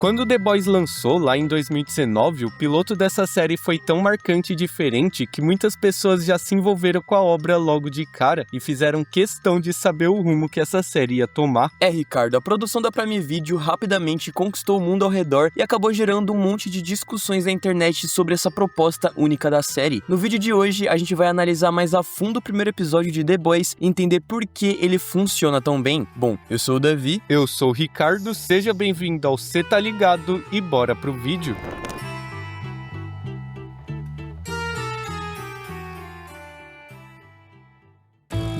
Quando The Boys lançou, lá em 2019, o piloto dessa série foi tão marcante e diferente que muitas pessoas já se envolveram com a obra logo de cara e fizeram questão de saber o rumo que essa série ia tomar. Ricardo, a produção da Prime Video rapidamente conquistou o mundo ao redor e acabou gerando um monte de discussões na internet sobre essa proposta única da série. No vídeo de hoje, a gente vai analisar mais a fundo o primeiro episódio de The Boys e entender por que ele funciona tão bem. Bom, eu sou o Davi. Eu sou o Ricardo, seja bem-vindo ao Cê Tá Ligado e bora pro vídeo.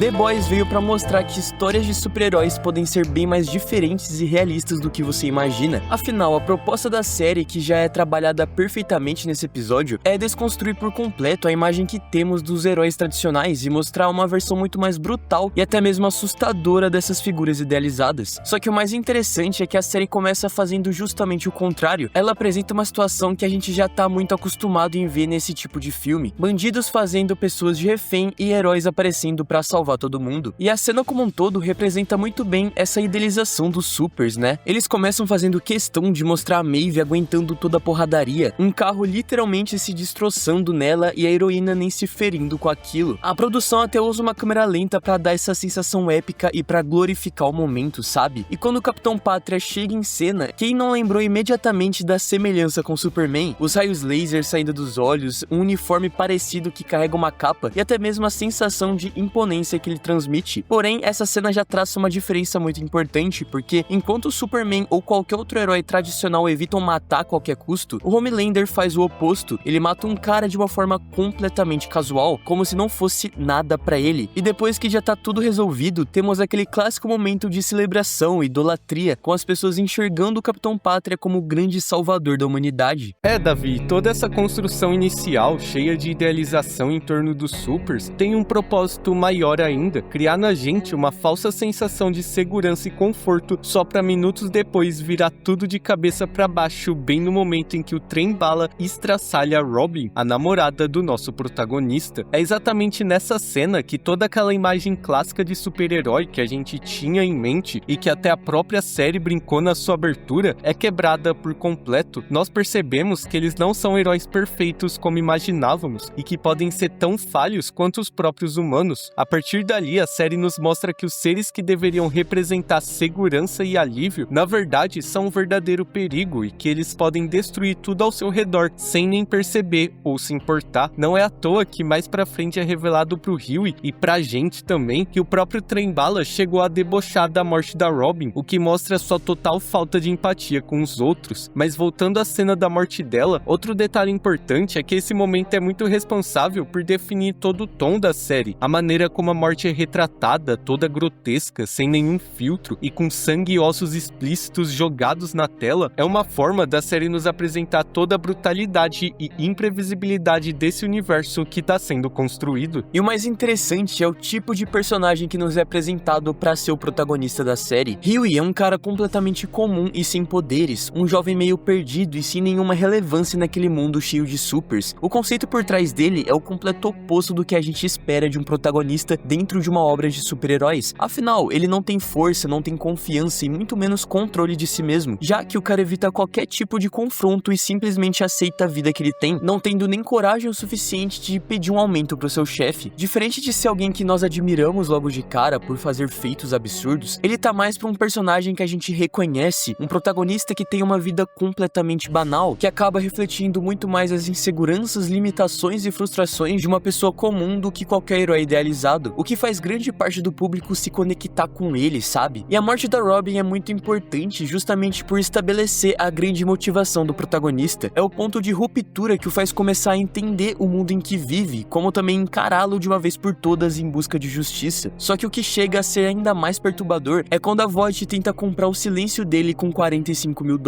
The Boys veio pra mostrar que histórias de super-heróis podem ser bem mais diferentes e realistas do que você imagina. Afinal, a proposta da série, que já é trabalhada perfeitamente nesse episódio, é desconstruir por completo a imagem que temos dos heróis tradicionais e mostrar uma versão muito mais brutal e até mesmo assustadora dessas figuras idealizadas. Só que o mais interessante é que a série começa fazendo justamente o contrário. Ela apresenta uma situação que a gente já tá muito acostumado em ver nesse tipo de filme: bandidos fazendo pessoas de refém e heróis aparecendo pra salvar todo mundo. E a cena como um todo representa muito bem essa idealização dos supers, né? Eles começam fazendo questão de mostrar a Maeve aguentando toda a porradaria, um carro literalmente se destroçando nela e a heroína nem se ferindo com aquilo. A produção até usa uma câmera lenta pra dar essa sensação épica e pra glorificar o momento, sabe? E quando o Capitão Pátria chega em cena, quem não lembrou imediatamente da semelhança com Superman? Os raios laser saindo dos olhos, um uniforme parecido que carrega uma capa e até mesmo a sensação de imponência que ele transmite. Porém, essa cena já traça uma diferença muito importante, porque enquanto o Superman ou qualquer outro herói tradicional evitam matar a qualquer custo, o Homelander faz o oposto. Ele mata um cara de uma forma completamente casual, como se não fosse nada pra ele. E depois que já tá tudo resolvido, temos aquele clássico momento de celebração e idolatria, com as pessoas enxergando o Capitão Pátria como o grande salvador da humanidade. Davi, toda essa construção inicial, cheia de idealização em torno dos supers, tem um propósito maior ainda: criar na gente uma falsa sensação de segurança e conforto, só pra minutos depois virar tudo de cabeça pra baixo, bem no momento em que o trem-bala estraçalha Robin, a namorada do nosso protagonista. É exatamente nessa cena que toda aquela imagem clássica de super-herói que a gente tinha em mente e que até a própria série brincou na sua abertura é quebrada por completo. Nós percebemos que eles não são heróis perfeitos como imaginávamos e que podem ser tão falhos quanto os próprios humanos. A partir dali, a série nos mostra que os seres que deveriam representar segurança e alívio, na verdade, são um verdadeiro perigo e que eles podem destruir tudo ao seu redor sem nem perceber ou se importar. Não é à toa que mais pra frente é revelado pro Hughie e pra gente também que o próprio trem-bala chegou a debochar da morte da Robin, o que mostra sua total falta de empatia com os outros. Mas voltando à cena da morte dela, outro detalhe importante é que esse momento é muito responsável por definir todo o tom da série. A maneira como a morte é retratada, toda grotesca, sem nenhum filtro e com sangue e ossos explícitos jogados na tela, é uma forma da série nos apresentar toda a brutalidade e imprevisibilidade desse universo que tá sendo construído. E o mais interessante é o tipo de personagem que nos é apresentado pra ser o protagonista da série. Hughie é um cara completamente comum e sem poderes, um jovem meio perdido e sem nenhuma relevância naquele mundo cheio de supers. O conceito por trás dele é o completo oposto do que a gente espera de um protagonista dentro de uma obra de super-heróis. Afinal, ele não tem força, não tem confiança e muito menos controle de si mesmo, já que o cara evita qualquer tipo de confronto e simplesmente aceita a vida que ele tem, não tendo nem coragem o suficiente de pedir um aumento pro seu chefe. Diferente de ser alguém que nós admiramos logo de cara por fazer feitos absurdos, ele tá mais pra um personagem que a gente reconhece, um protagonista que tem uma vida completamente banal, que acaba refletindo muito mais as inseguranças, limitações e frustrações de uma pessoa comum do que qualquer herói idealizado, o que faz grande parte do público se conectar com ele, sabe? E a morte da Robin é muito importante justamente por estabelecer a grande motivação do protagonista. É o ponto de ruptura que o faz começar a entender o mundo em que vive, como também encará-lo de uma vez por todas em busca de justiça. Só que o que chega a ser ainda mais perturbador é quando a Voight tenta comprar o silêncio dele com $45 mil,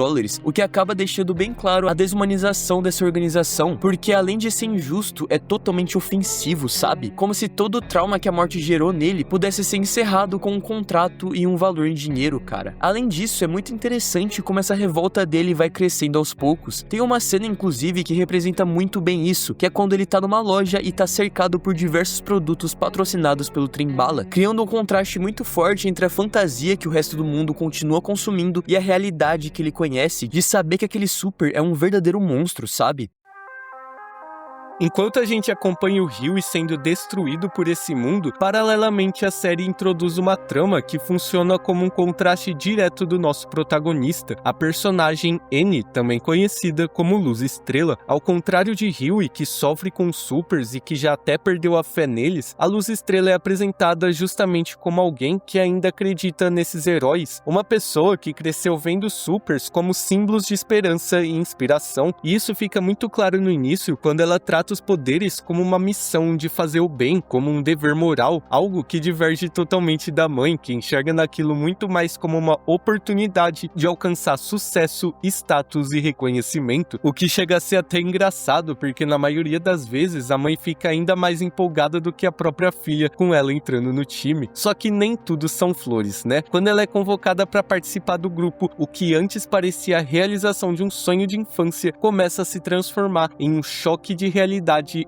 o que acaba deixando bem claro a desumanização dessa organização, porque além de ser injusto, é totalmente ofensivo, sabe? Como se todo o trauma que a morte morte gerou nele pudesse ser encerrado com um contrato e um valor em dinheiro, cara. Além disso, é muito interessante como essa revolta dele vai crescendo aos poucos. Tem uma cena, inclusive, que representa muito bem isso, que é quando ele tá numa loja e tá cercado por diversos produtos patrocinados pelo Trem-Bala, criando um contraste muito forte entre a fantasia que o resto do mundo continua consumindo e a realidade que ele conhece de saber que aquele super é um verdadeiro monstro, sabe? Enquanto a gente acompanha o Huey sendo destruído por esse mundo, paralelamente a série introduz uma trama que funciona como um contraste direto do nosso protagonista, a personagem N, também conhecida como Luz Estrela. Ao contrário de Huey, que sofre com supers e que já até perdeu a fé neles, a Luz Estrela é apresentada justamente como alguém que ainda acredita nesses heróis, uma pessoa que cresceu vendo supers como símbolos de esperança e inspiração, e isso fica muito claro no início quando ela trata os poderes como uma missão de fazer o bem, como um dever moral, algo que diverge totalmente da mãe, que enxerga naquilo muito mais como uma oportunidade de alcançar sucesso, status e reconhecimento, o que chega a ser até engraçado, porque na maioria das vezes a mãe fica ainda mais empolgada do que a própria filha com ela entrando no time. Só que nem tudo são flores, né? Quando ela é convocada para participar do grupo, o que antes parecia a realização de um sonho de infância começa a se transformar em um choque de realidade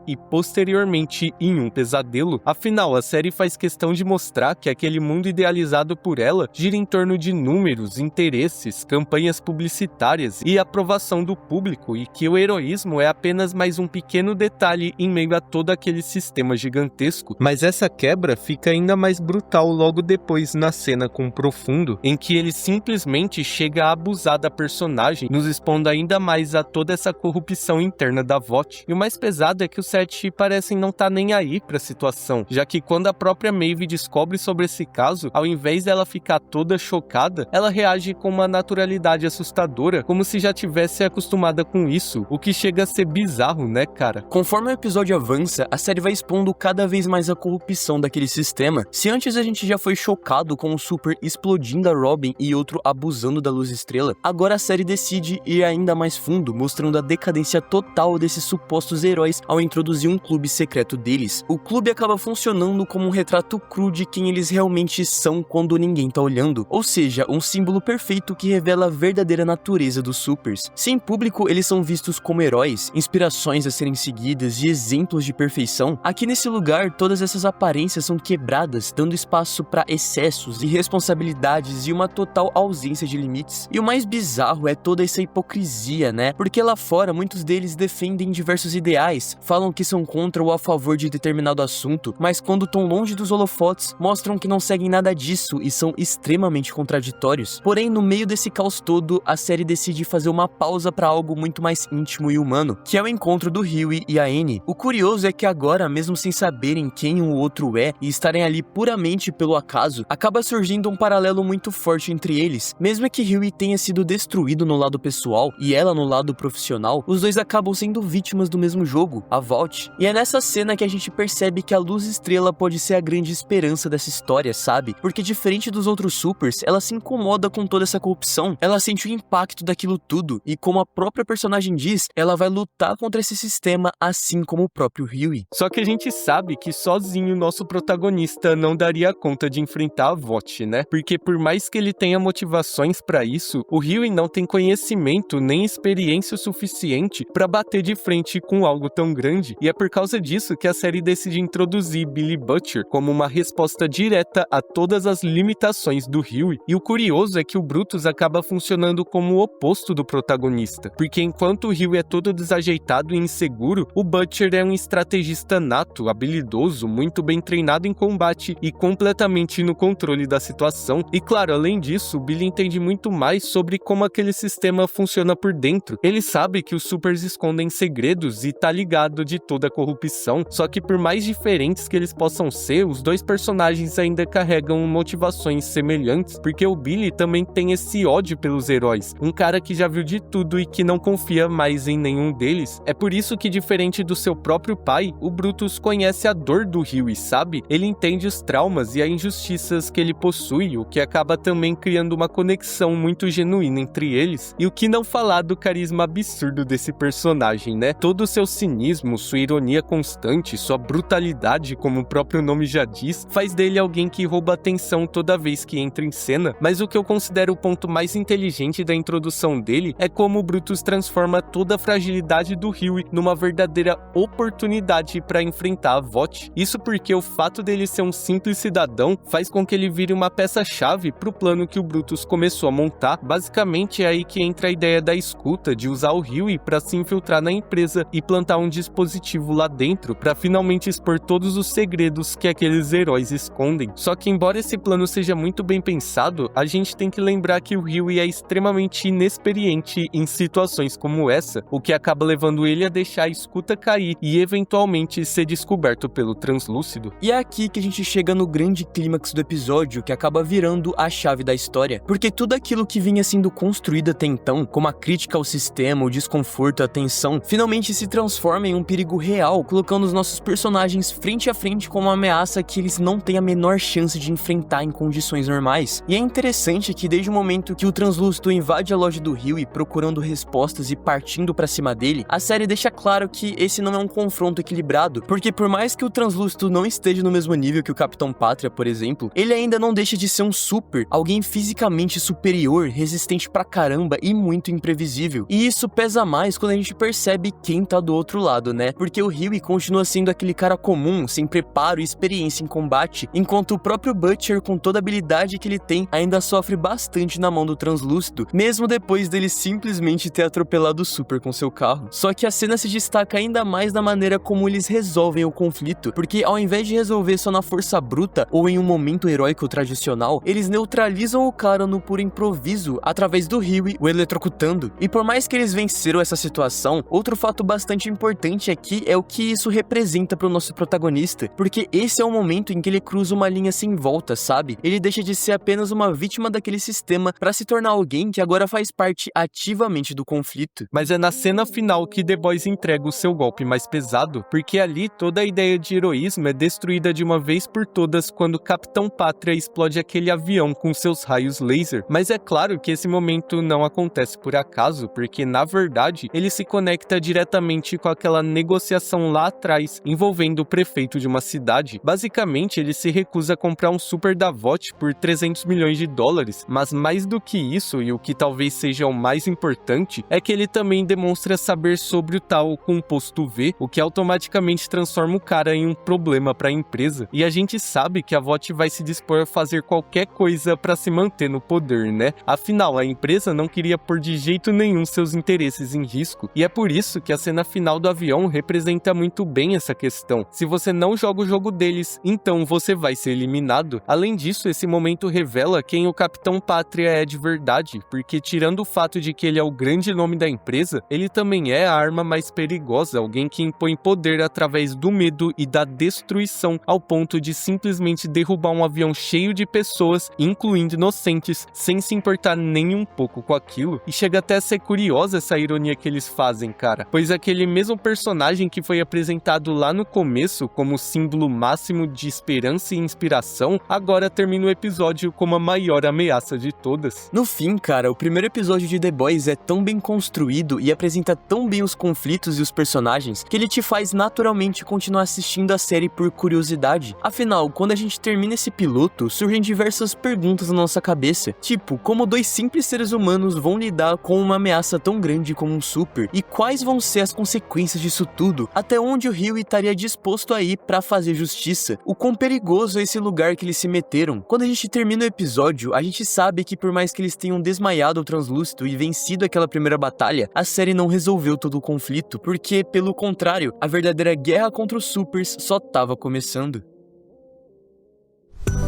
e posteriormente em um pesadelo. Afinal, a série faz questão de mostrar que aquele mundo idealizado por ela gira em torno de números, interesses, campanhas publicitárias e aprovação do público, e que o heroísmo é apenas mais um pequeno detalhe em meio a todo aquele sistema gigantesco. Mas essa quebra fica ainda mais brutal logo depois na cena com o Profundo, em que ele simplesmente chega a abusar da personagem, nos expondo ainda mais a toda essa corrupção interna da VOT. E o mais pesado é que os Sete parecem não estar nem aí pra situação, já que quando a própria Maeve descobre sobre esse caso, ao invés dela ficar toda chocada, ela reage com uma naturalidade assustadora, como se já tivesse acostumada com isso, o que chega a ser bizarro, né, cara? Conforme o episódio avança, a série vai expondo cada vez mais a corrupção daquele sistema. Se antes a gente já foi chocado com o Super explodindo a Robin e outro abusando da Luz Estrela, agora a série decide ir ainda mais fundo, mostrando a decadência total desses supostos heróis ao introduzir um clube secreto deles. O clube acaba funcionando como um retrato cru de quem eles realmente são quando ninguém tá olhando, ou seja, um símbolo perfeito que revela a verdadeira natureza dos supers. Se em público eles são vistos como heróis, inspirações a serem seguidas e exemplos de perfeição, aqui nesse lugar todas essas aparências são quebradas, dando espaço para excessos, irresponsabilidades e uma total ausência de limites. E o mais bizarro é toda essa hipocrisia, né? Porque lá fora muitos deles defendem diversos ideais, falam que são contra ou a favor de determinado assunto, mas quando estão longe dos holofotes, mostram que não seguem nada disso e são extremamente contraditórios. Porém, no meio desse caos todo, a série decide fazer uma pausa para algo muito mais íntimo e humano, que é o encontro do Huey e a Annie. O curioso é que agora, mesmo sem saberem quem o outro é e estarem ali puramente pelo acaso, acaba surgindo um paralelo muito forte entre eles. Mesmo que Huey tenha sido destruído no lado pessoal e ela no lado profissional, os dois acabam sendo vítimas do mesmo jogo, a VOT. E é nessa cena que a gente percebe que a Luz Estrela pode ser a grande esperança dessa história, sabe? Porque diferente dos outros supers, ela se incomoda com toda essa corrupção, ela sente o impacto daquilo tudo, e como a própria personagem diz, ela vai lutar contra esse sistema assim como o próprio Huey. Só que a gente sabe que sozinho nosso protagonista não daria conta de enfrentar a VOT, né? Porque por mais que ele tenha motivações pra isso, o Huey não tem conhecimento nem experiência o suficiente pra bater de frente com algo tão grande, e é por causa disso que a série decide introduzir Billy Butcher como uma resposta direta a todas as limitações do Huey. E o curioso é que o Brutus acaba funcionando como o oposto do protagonista, porque enquanto o Huey é todo desajeitado e inseguro, o Butcher é um estrategista nato, habilidoso, muito bem treinado em combate e completamente no controle da situação. E claro, além disso, o Billy entende muito mais sobre como aquele sistema funciona por dentro. Ele sabe que os supers escondem segredos e tá ligado de toda a corrupção, só que por mais diferentes que eles possam ser, os dois personagens ainda carregam motivações semelhantes, porque o Billy também tem esse ódio pelos heróis, um cara que já viu de tudo e que não confia mais em nenhum deles. É por isso que, diferente do seu próprio pai, o Brutus conhece a dor do Huey, sabe? Ele entende os traumas e as injustiças que ele possui, o que acaba também criando uma conexão muito genuína entre eles. E o que não falar do carisma absurdo desse personagem, né? Todo o seu cinismo protagonismo, sua ironia constante, sua brutalidade, como o próprio nome já diz, faz dele alguém que rouba atenção toda vez que entra em cena, mas o que eu considero o ponto mais inteligente da introdução dele é como o Brutus transforma toda a fragilidade do Hughie numa verdadeira oportunidade para enfrentar a Vought. Isso porque o fato dele ser um simples cidadão faz com que ele vire uma peça-chave para o plano que o Brutus começou a montar. Basicamente é aí que entra a ideia da escuta, de usar o Hughie para se infiltrar na empresa e plantar um dispositivo lá dentro para finalmente expor todos os segredos que aqueles heróis escondem. Só que embora esse plano seja muito bem pensado, a gente tem que lembrar que o Hughie é extremamente inexperiente em situações como essa, o que acaba levando ele a deixar a escuta cair e eventualmente ser descoberto pelo translúcido. E é aqui que a gente chega no grande clímax do episódio, que acaba virando a chave da história, porque tudo aquilo que vinha sendo construído até então, como a crítica ao sistema, o desconforto, a tensão, finalmente se transforma em um perigo real, colocando os nossos personagens frente a frente com uma ameaça que eles não têm a menor chance de enfrentar em condições normais. E é interessante que desde o momento que o translúcido invade a loja do Hughie procurando respostas e partindo pra cima dele, a série deixa claro que esse não é um confronto equilibrado, porque por mais que o translúcido não esteja no mesmo nível que o Capitão Pátria, por exemplo, ele ainda não deixa de ser um super, alguém fisicamente superior, resistente pra caramba e muito imprevisível. E isso pesa mais quando a gente percebe quem tá do outro lado, né? Porque o Hughie continua sendo aquele cara comum, sem preparo e experiência em combate, enquanto o próprio Butcher, com toda a habilidade que ele tem, ainda sofre bastante na mão do translúcido, mesmo depois dele simplesmente ter atropelado o Super com seu carro. Só que a cena se destaca ainda mais na maneira como eles resolvem o conflito, porque ao invés de resolver só na força bruta ou em um momento heróico tradicional, eles neutralizam o cara no puro improviso, através do Hughie o eletrocutando. E por mais que eles venceram essa situação, outro fato bastante importante aqui é o que isso representa pro nosso protagonista, porque esse é o momento em que ele cruza uma linha sem volta, sabe? Ele deixa de ser apenas uma vítima daquele sistema para se tornar alguém que agora faz parte ativamente do conflito. Mas é na cena final que The Boys entrega o seu golpe mais pesado, porque ali toda a ideia de heroísmo é destruída de uma vez por todas quando o Capitão Pátria explode aquele avião com seus raios laser. Mas é claro que esse momento não acontece por acaso, porque na verdade ele se conecta diretamente com aquela negociação lá atrás envolvendo o prefeito de uma cidade. Basicamente ele se recusa a comprar um super da Vought por 300 milhões de dólares, mas mais do que isso, e o que talvez seja o mais importante, é que ele também demonstra saber sobre o tal composto V, o que automaticamente transforma o cara em um problema para a empresa. E a gente sabe que a Vought vai se dispor a fazer qualquer coisa para se manter no poder, né? Afinal, a empresa não queria pôr de jeito nenhum seus interesses em risco, e é por isso que a cena final do avião representa muito bem essa questão. Se você não joga o jogo deles, então você vai ser eliminado. Além disso, esse momento revela quem o Capitão Pátria é de verdade, porque tirando o fato de que ele é o grande nome da empresa, ele também é a arma mais perigosa, alguém que impõe poder através do medo e da destruição, ao ponto de simplesmente derrubar um avião cheio de pessoas, incluindo inocentes, sem se importar nem um pouco com aquilo. E chega até a ser curiosa essa ironia que eles fazem, cara, pois aquele mesmo personagem que foi apresentado lá no começo como símbolo máximo de esperança e inspiração, agora termina o episódio como a maior ameaça de todas. No fim, cara, o primeiro episódio de The Boys é tão bem construído e apresenta tão bem os conflitos e os personagens que ele te faz naturalmente continuar assistindo a série por curiosidade. Afinal, quando a gente termina esse piloto, surgem diversas perguntas na nossa cabeça, tipo, como dois simples seres humanos vão lidar com uma ameaça tão grande como um super? E quais vão ser as consequências disso tudo? Até onde o Hughie estaria disposto a ir pra fazer justiça? O quão perigoso é esse lugar que eles se meteram? Quando a gente termina o episódio, a gente sabe que por mais que eles tenham desmaiado o translúcido e vencido aquela primeira batalha, a série não resolveu todo o conflito, porque, pelo contrário, a verdadeira guerra contra os supers só tava começando.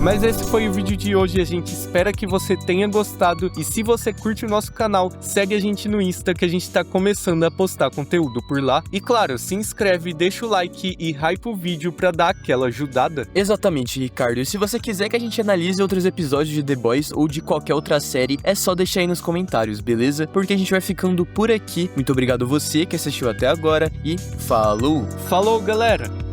Mas esse foi o vídeo de hoje, a gente espera que você tenha gostado, e se você curte o nosso canal, segue a gente no Insta que a gente tá começando a postar conteúdo por lá. E claro, se inscreve, deixa o like e hype o vídeo pra dar aquela ajudada. Exatamente, Ricardo, e se você quiser que a gente analise outros episódios de The Boys ou de qualquer outra série, é só deixar aí nos comentários, beleza? Porque a gente vai ficando por aqui. Muito obrigado você que assistiu até agora e falou! Falou, galera!